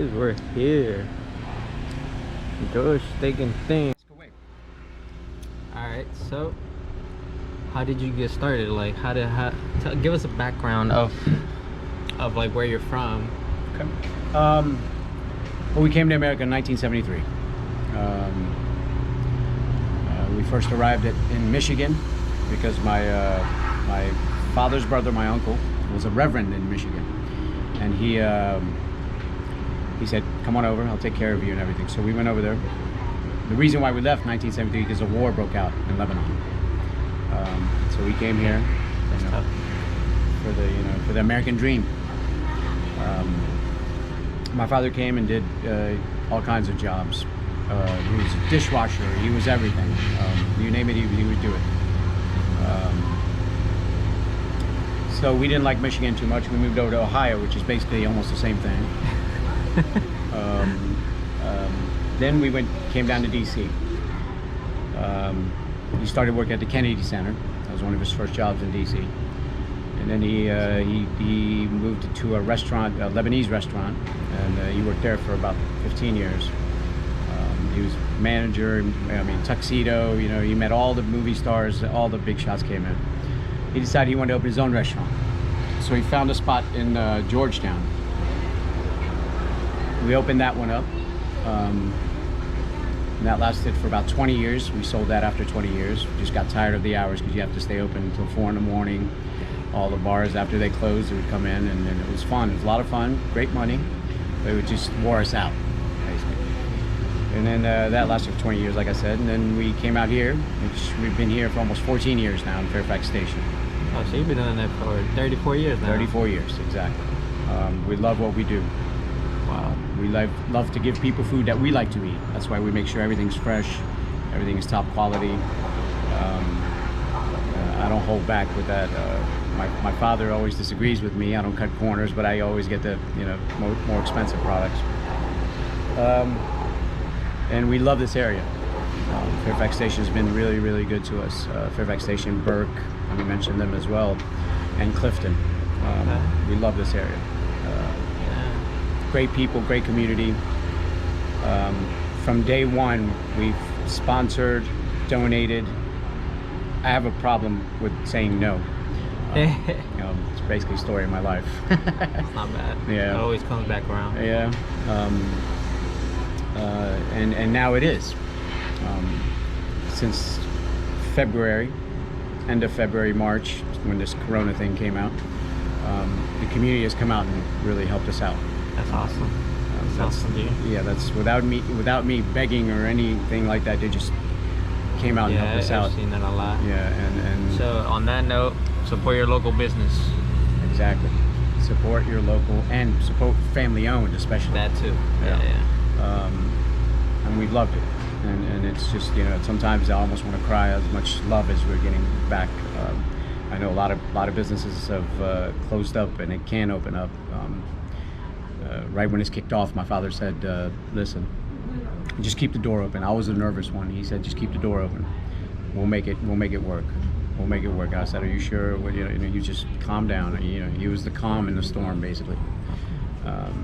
guys, we're here. Gosh, taking things. Alright, so how did you get started? Like, give us a background of like where you're from. Okay. Well, we came to America in 1973. We first arrived in Michigan because my father's brother, my uncle, was a reverend in Michigan, and he said, "Come on over, I'll take care of you and everything." So we went over there. The reason why we left 1973 because a war broke out in Lebanon. So we came here, for the American dream. My father came and did all kinds of jobs. He was a dishwasher. He was everything. You name it, he would do it. So we didn't like Michigan too much. We moved over to Ohio, which is basically almost the same thing. Then we came down to DC. He started working at the Kennedy Center. That was one of his first jobs in DC. And then he moved to a restaurant, a Lebanese restaurant, and he worked there for about 15 years. He was manager, tuxedo, he met all the movie stars, all the big shots came in. He decided he wanted to open his own restaurant. So he found a spot in Georgetown. We opened that one up. And that lasted for about 20 years. We sold that after 20 years. We just got tired of the hours because you have to stay open until 4 in the morning. All the bars, after they closed, they would come in, and it was fun. It was a lot of fun, great money, but it would just wore us out, basically. And then that lasted for 20 years, like I said, and then we came out here. We've been here for almost 14 years now in Fairfax Station. Oh, so you've been doing that for 34 years now? 34 years, exactly. We love what we do. Wow. We love to give people food that we like to eat. That's why we make sure everything's fresh, everything is top quality. I don't hold back with that. My father always disagrees with me. I don't cut corners, but I always get the more expensive products. And we love this area. Fairfax Station has been really, really good to us. Fairfax Station, Burke, we mentioned them as well, and Clifton. We love this area. Great people, great community. From day one, we've sponsored, donated. I have a problem with saying no. It's basically a story of my life. It's not bad. Yeah. It always comes back around. Yeah. And now it is. Since February, end of February, March, when this Corona thing came out, the community has come out and really helped us out. That's awesome. That's awesome, dude. Yeah, that's without me begging or anything like that. They just came out and helped us out. I've seen that a lot. Yeah, and so on that note, support your local business. Exactly. Support your local and support family owned, especially. That too. Yeah. And we've loved it. And it's just, sometimes I almost want to cry as much love as we're getting back. I know a lot of businesses have closed up, and it can open up. Right when it's kicked off, my father said, "Listen, just keep the door open." I was the nervous one. He said, "Just keep the door open. We'll make it work. We'll make it work." I said, "Are you sure?" Well, you just calm down. He was the calm in the storm, basically.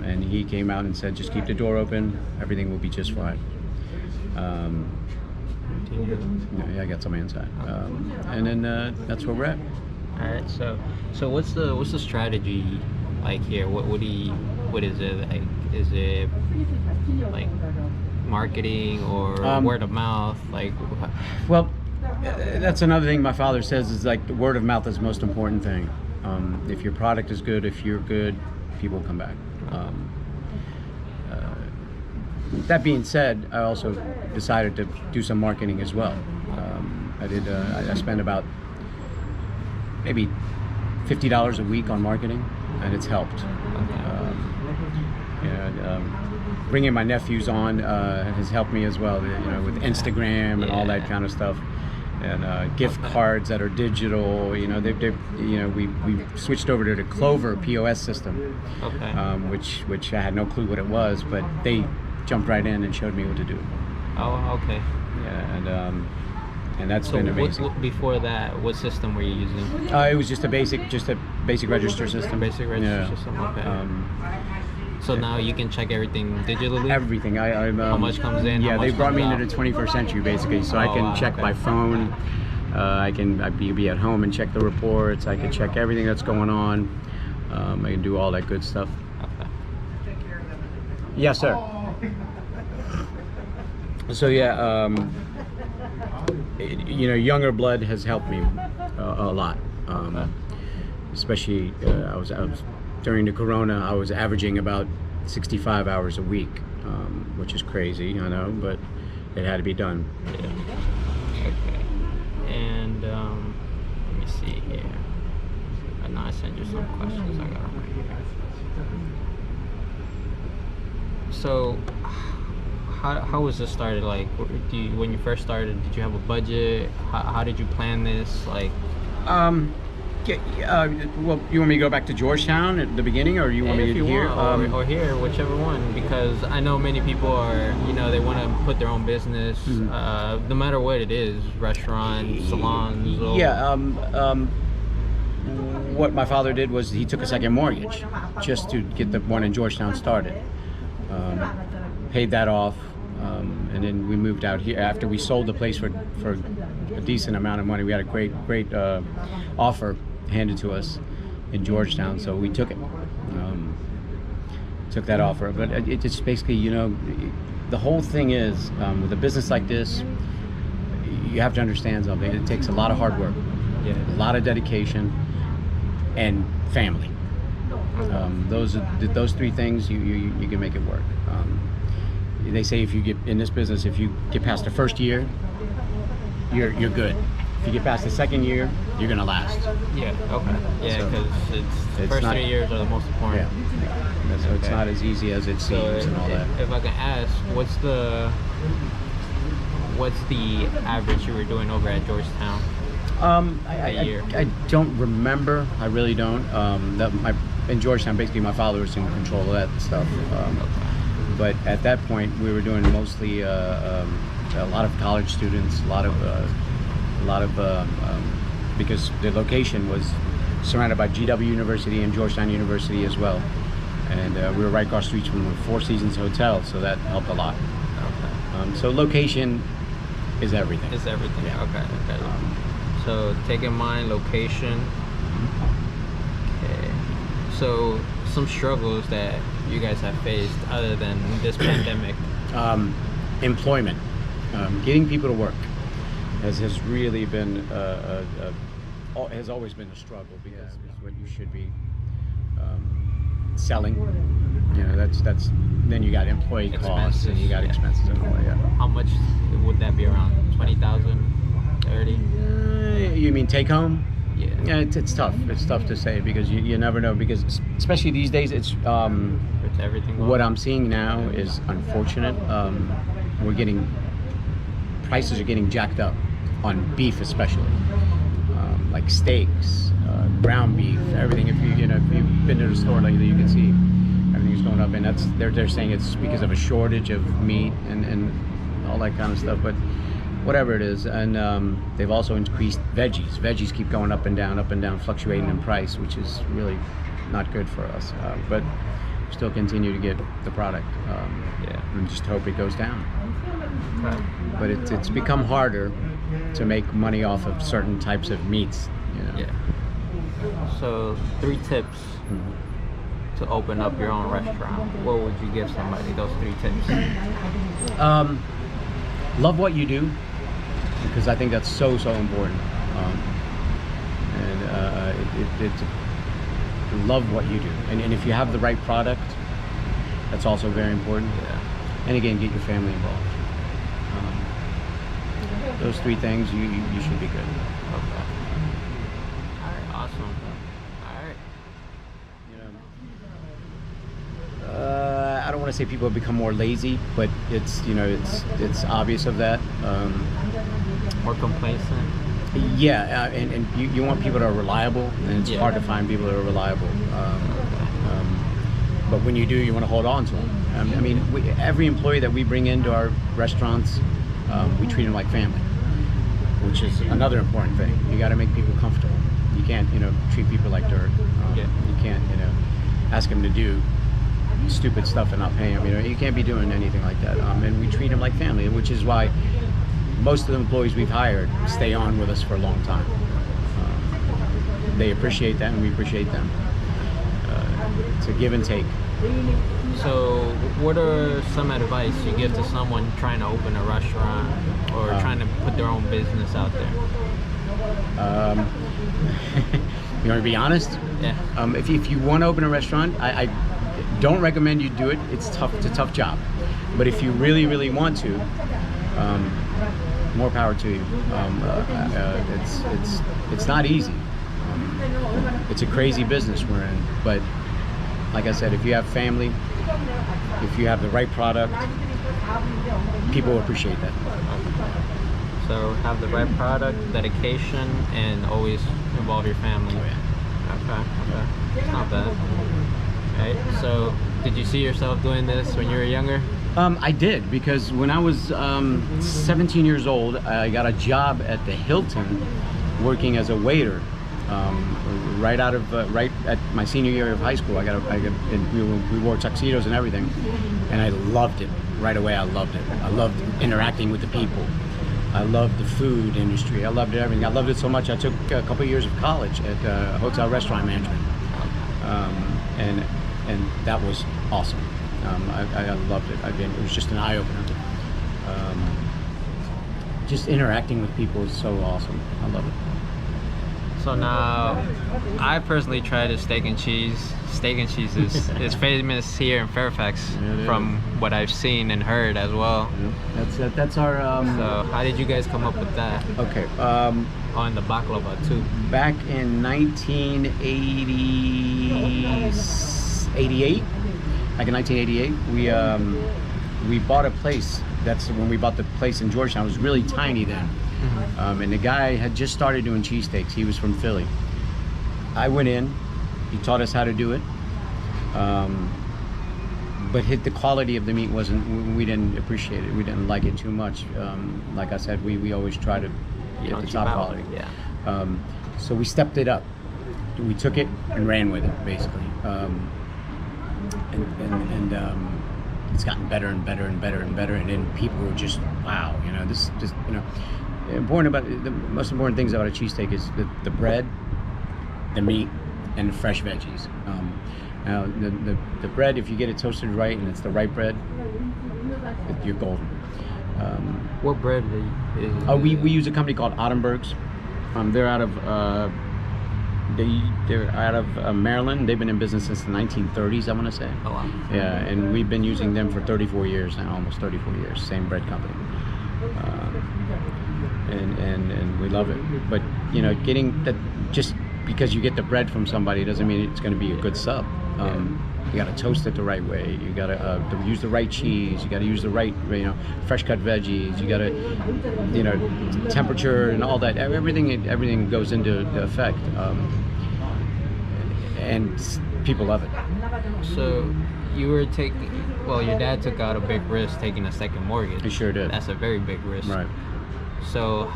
And he came out and said, "Just keep the door open. Everything will be just fine." Yeah, I got some inside. And then that's where we're at. All right. So what's the strategy like here? What is it like? Is it like marketing or word of mouth? Like, well, that's another thing my father says is like the word of mouth is the most important thing. If your product is good, if you're good, people will come back. That being said, I also decided to do some marketing as well. I spent about maybe $50 a week on marketing, and it's helped. Bringing my nephews on has helped me as well. With Instagram and all that kind of stuff, and gift cards that are digital. We switched over to the Clover POS system, which I had no clue what it was, but they jumped right in and showed me what to do. Oh, okay. Yeah, and that's been amazing. Before that, what system were you using? It was just a basic register system. Basic register system. Okay. So now you can check everything digitally? Everything. I'm How much comes in? Yeah, how they much brought me comes into the 21st century basically, so I Oh, can wow, check okay. by phone. I'd be at home and check the reports. I can check everything that's going on. I can do all that good stuff. Okay. Yes, sir. So yeah, younger blood has helped me a lot. Okay. Especially, I was during the Corona. I was averaging about 65 hours a week, which is crazy, I know, but it had to be done. Yeah. Okay. And let me see here. I know I sent you some questions. I got them right here. So, how was this started? Like, when you first started, did you have a budget? How did you plan this? Like, Well, you want me to go back to Georgetown at the beginning, or you want me if to you here? want, or here, whichever one. Because I know many people are, they want to put their own business, no matter what it is, restaurants, salons. Or, Yeah. What my father did was he took a second mortgage just to get the one in Georgetown started. Paid that off, and then we moved out here after we sold the place for a decent amount of money. We had a great offer handed to us in Georgetown, so we took it. Took that offer, but it just basically, the whole thing is with a business like this, you have to understand something. It takes a lot of hard work, a lot of dedication, and family. Those three things you can make it work. They say if you get in this business, if you get past the first year, you're good. If you get past the second year, you're gonna last. Yeah. Okay. Yeah, because the first 3 years are the most important. Yeah. So it's not as easy as it seems and all that. If I can ask, what's the average you were doing over at Georgetown? I don't remember. I really don't. In Georgetown, basically, my father was in control of that stuff. But at that point, we were doing mostly a lot of college students, a lot of because the location was surrounded by GW University and Georgetown University as well, and we were right across the street from the Four Seasons Hotel, so that helped a lot. Okay. So location is everything. It's everything. Yeah. Okay. So take in mind location. Okay. So some struggles that you guys have faced other than this pandemic. Employment, getting people to work has really been has always been a struggle, because it's what you should be selling. That's then you got employee costs and you got expenses and all that. Yeah. How much would that be? Around 20,000, 30? You mean take home? Yeah. It's tough. It's tough to say, because you never know, because especially these days it's Everything. what I'm seeing now is unfortunate. Prices are getting jacked up on beef, especially like steaks, ground beef, everything. If you've been to the store lately, you can see everything's going up, and they're saying it's because of a shortage of meat and all that kind of stuff. But whatever it is, and they've also increased veggies. Veggies keep going up and down, fluctuating in price, which is really not good for us. But still continue to get the product, and just hope it goes down. Right. But it's become harder to make money off of certain types of meats. Yeah. So 3 tips to open up your own restaurant. What would you give somebody? Those 3 tips. Love what you do, because I think that's so important. Love what you do, and if you have the right product, that's also very important. Yeah. And again, get your family involved. Those 3 things, you should be good. Okay. All right. Awesome. All right. I don't want to say people have become more lazy, but it's obvious of that. More complacent. Yeah, and you want people that are reliable, and it's hard to find people that are reliable. But when you do, you want to hold on to them. Every employee that we bring into our restaurants, we treat them like family, which is another important thing. You got to make people comfortable. You can't, treat people like dirt. You can't, ask them to do stupid stuff and not pay them. You know, you can't be doing anything like that. And we treat them like family, which is why most of the employees we've hired stay on with us for a long time. They appreciate that, and we appreciate them. It's a give and take. So, what are some advice you give to someone trying to open a restaurant or trying to put their own business out there? You want to be honest? Yeah. If you want to open a restaurant, I don't recommend you do it. It's tough. It's a tough job. But if you really, really want to, more power to you. It's not easy. It's a crazy business we're in. But like I said, if you have family, if you have the right product, people appreciate that. So have the right product, dedication, and always involve your family. Oh, yeah. Okay. It's not bad. Right. So did you see yourself doing this when you were younger? I did, because when I was 17 years old, I got a job at the Hilton working as a waiter. Right at my senior year of high school, we wore tuxedos and everything, and I loved it right away. I loved it. I loved interacting with the people. I loved the food industry. I loved everything. I loved it so much. I took a couple of years of college at hotel restaurant management, and that was awesome. I loved it. It was just an eye opener. Just interacting with people is so awesome. I love it. So now, I personally tried a steak and cheese. Steak and cheese is famous here in Fairfax, from what I've seen and heard as well. Yeah. That's our. So how did you guys come up with that? Okay. On the baklava too. Back in 1988, back in 1988, we bought a place. That's when we bought the place in Georgetown. It was really tiny then. And the guy had just started doing cheesesteaks. He was from Philly. I went in, he taught us how to do it, but the quality of the meat we didn't appreciate it. We didn't like it too much. Like I said, we always try to get the top quality. Yeah. So we stepped it up. We took it and ran with it, basically. And it's gotten better and better and better and better. And then people were just, wow, this just, the most important things about a cheesesteak is the bread, the meat, and the fresh veggies. Now the bread, if you get it toasted right and it's the right bread, you're golden. What bread is it? We use a company called Ottenberg's. They're out of Maryland. They've been in business since the 1930s, I want to say. Oh wow. Yeah, and we've been using them for 34 years now, almost 34 years. Same bread company. And we love it. But getting that, just because you get the bread from somebody doesn't mean it's going to be a good sub. You got to toast it the right way. You got to use the right cheese. You got to use the right, fresh cut veggies. You got to, temperature and all that. Everything goes into effect. And people love it. So you were your dad took out a big risk taking a second mortgage. He sure did. That's a very big risk. Right. So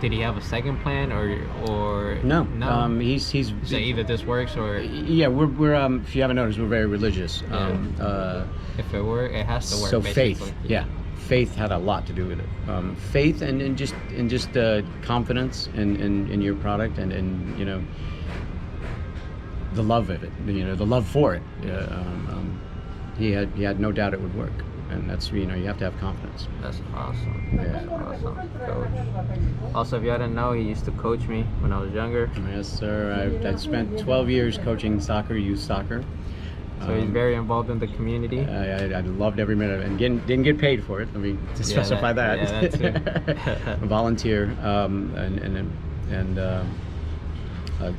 did he have a second plan or no? He's so either this works or yeah. We're if you haven't noticed, we're very religious. If it works, it has to work. So basically. faith had a lot to do with it. Faith and just confidence in your product and the love of it. The love for it. He had no doubt it would work. And that's, you have to have confidence. That's awesome. Yeah. That's awesome, coach. Also, if y'all didn't know, he used to coach me when I was younger. Yes, sir. I spent 12 years coaching soccer, youth soccer. So he's very involved in the community. I loved every minute of it. And didn't get paid for it. I mean, to specify that. Yeah, that too. Volunteer. And I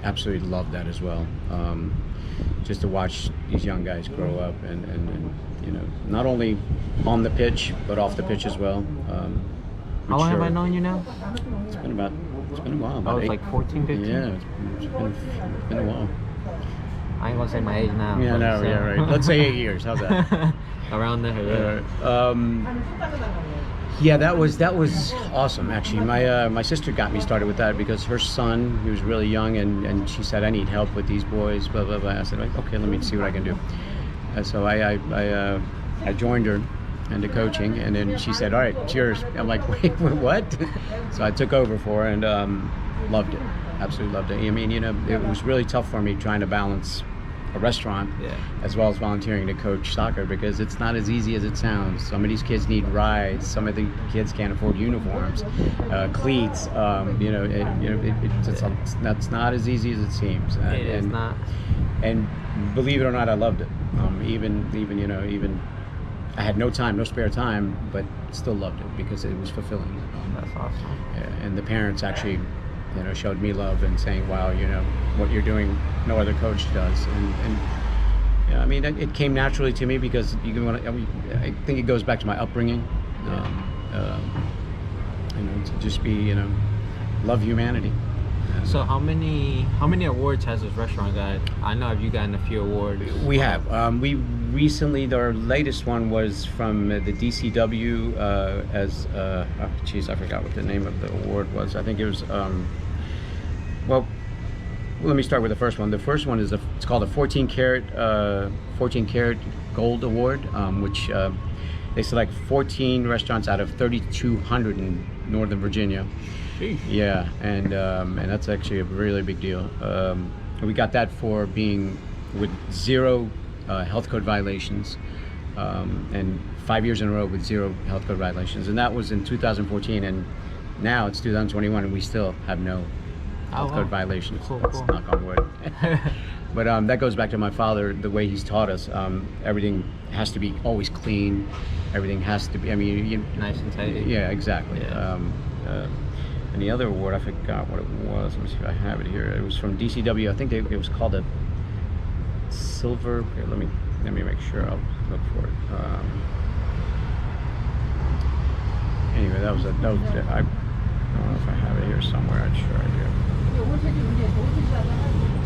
absolutely loved that as well. Just to watch these young guys grow up and not only on the pitch but off the pitch as well. How long have I known you now? It's been a while. I was like 14, 15? Yeah, it's been a while. I ain't gonna say my age now. Yeah, no, yeah, right. Let's say 8 years. How's that? Around there. Yeah, that was awesome. Actually, my sister got me started with that because her son, he was really young, and she said, I need help with these boys. Blah blah blah. I said, okay, let me see what I can do. So I joined her into coaching, and then she said, "All right, it's yours." I'm like, "Wait, what?" So I took over for her and loved it. Absolutely loved it. I mean, it was really tough for me trying to balance a restaurant as well as volunteering to coach soccer, because it's not as easy as it sounds. Some of these kids need rides. Some of the kids can't afford uniforms, cleats. That's not as easy as it seems. It is not. And believe it or not, I loved it. Even I had no spare time, but still loved it because it was fulfilling. That's awesome. Yeah, and the parents actually, showed me love and saying, "Wow, what you're doing, no other coach does." And I mean, it came naturally to me because I think it goes back to my upbringing. To just be, love humanity. So how many awards has this restaurant got? I know you've gotten a few awards. We have. We recently, our latest one was from the DCW I forgot what the name of the award was. I think it was, well, let me start with the first one. The first one is it's called a 14 karat gold award, which they select 14 restaurants out of 3,200 in Northern Virginia. Yeah, and that's actually a really big deal. We got that for being with 0 health code violations, and 5 years in a row with 0 health code violations, and that was in 2014. And now it's 2021, and we still have no health code violations. Cool. Knock on wood. But that goes back to my father, the way he's taught us. Everything has to be always clean. Everything has to be. I mean, nice and tidy. Yeah, exactly. Yeah. And the other award, I forgot what it was. Let me see if I have it here. It was from DCW. I think it was called a silver. Here, let me make sure. I'll look for it. Anyway, I don't know if I have it here somewhere. I'm sure I do.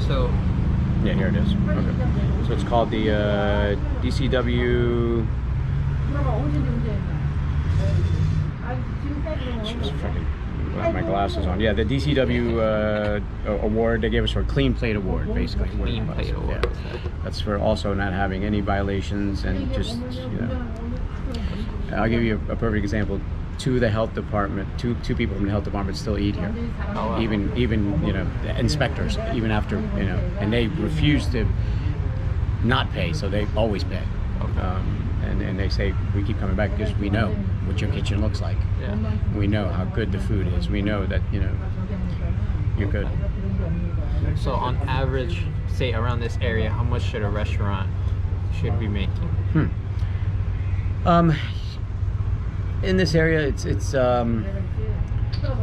So. Yeah, here it is. Okay. So it's called the DCW. Just fucking have my glasses on. Yeah, the DCW award they gave us for Clean Plate Award, basically. Clean Plate Award. Yeah. That's for also not having any violations and just, I'll give you a perfect example. Two people from the health department still eat here. Oh, wow. Even inspectors, even after, and they refuse to not pay, so they always pay. Okay. And they say, we keep coming back because we know what your kitchen looks like. Yeah. We know how good the food is. We know that, you're good. So on average, say around this area, how much should a restaurant be making? In this area, it's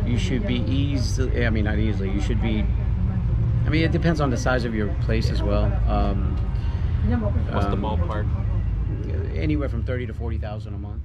you should be easily, I mean, not easily, you should be, I mean, it depends on the size of your place as well. What's the ballpark? Anywhere from 30 to 40,000 a month.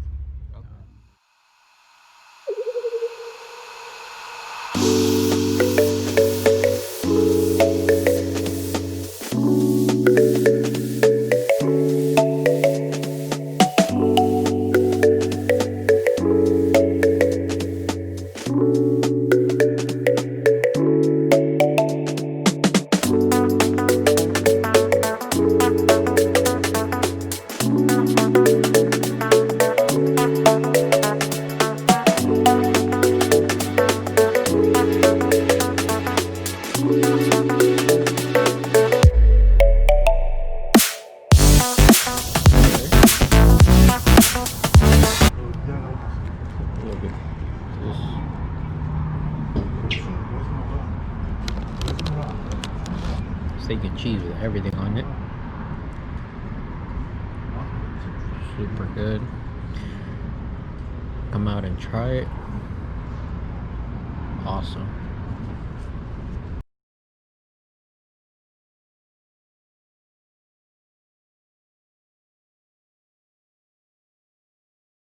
Steak and cheese with everything on it. Super good. Come out and try it. Awesome.